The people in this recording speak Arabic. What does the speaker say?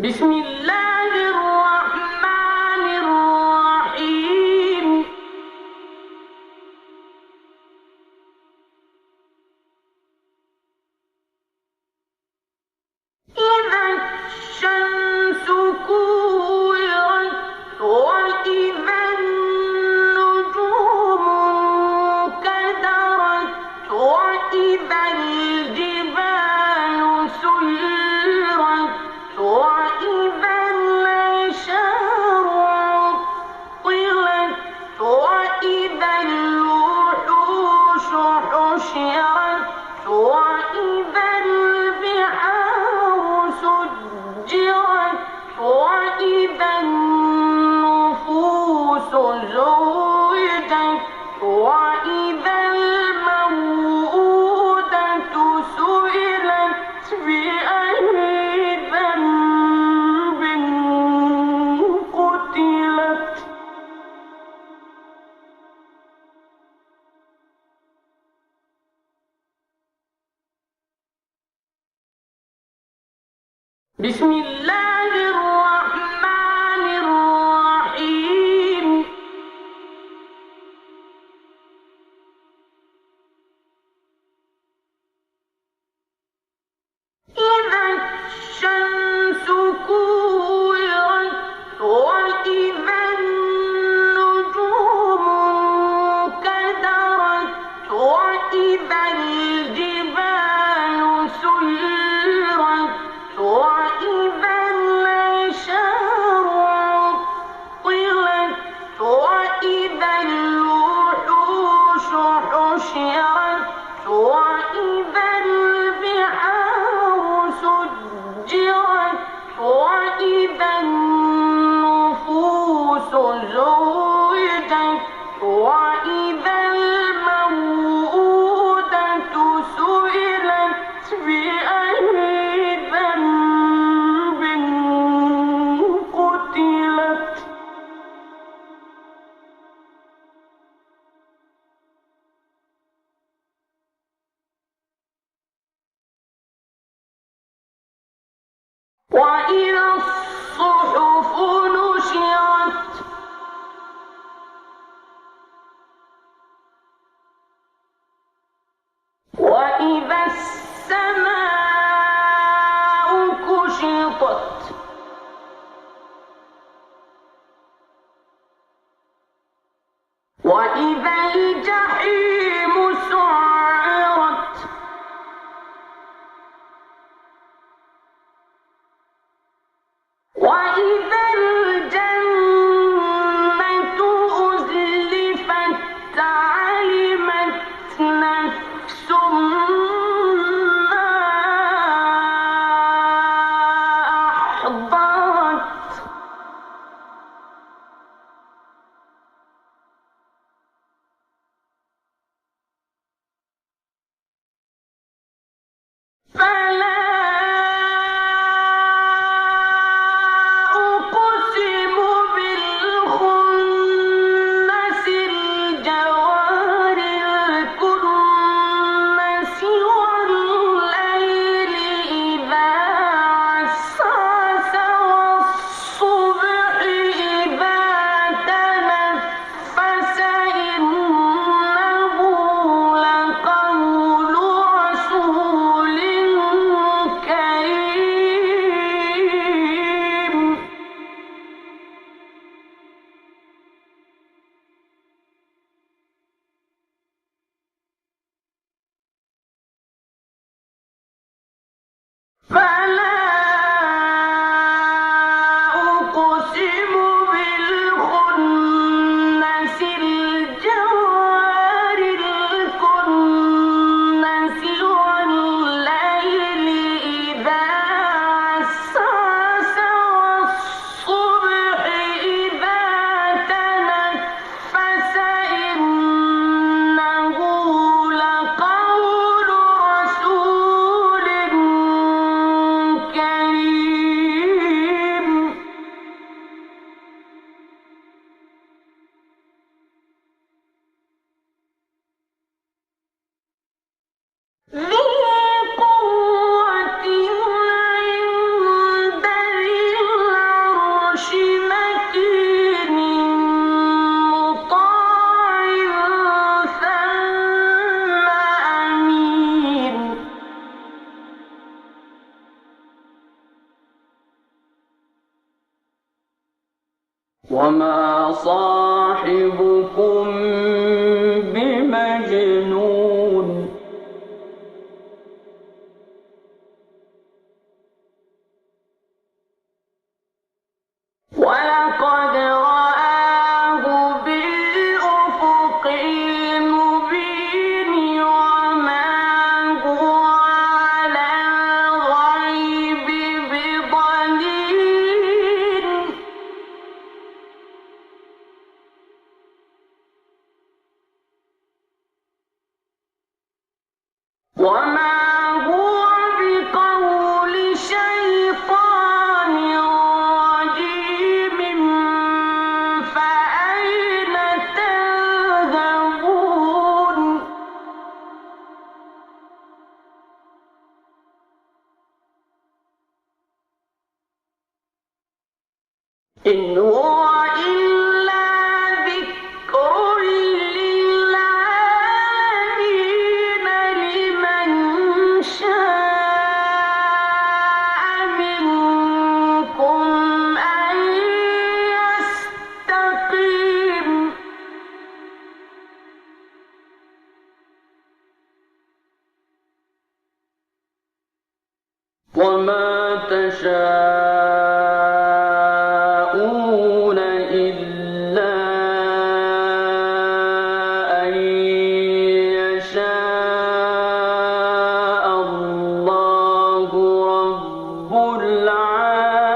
بسم الله الرحمن الرحيم. إذا الشمس كورت وإذا النجوم انكدرت وإذا الجبال سيرت وإذا العشار عطلت وإذا الوحوش حشرت وإذا البحار سجرت وإذا النفوس زوجت وإذا الموءودة سئلت بأي ذنب قتلت. بسم الله الرحمن الرحيم. إذا الشمس كورت وإذا النجوم انكدرت وإذا الجبال سيرت وإذا العشار عطلت وإذا الوحوش حشرت وإذا البحار سجرت وإذا النفوس زوجت وإذا الموءودة سئلت بأي ذنب قتلت. وإذا الصحف نشرت وإذا السماء كشطت وإذا الجحيم سعرت وإذا الجنة أزلفت علمت نفس ما أحضرت. فلا وما صاحبكم بمجنون ولقد رآه بالأفق المبين وما هو على الغيب بضنين وما هو بقول شيطان رجيم فأين تذهبون إن هو إلا ذكر للعالمين لمن شاء منكم أن يستقيم وما تشاءون إلا أن يشاء الله رب العالمين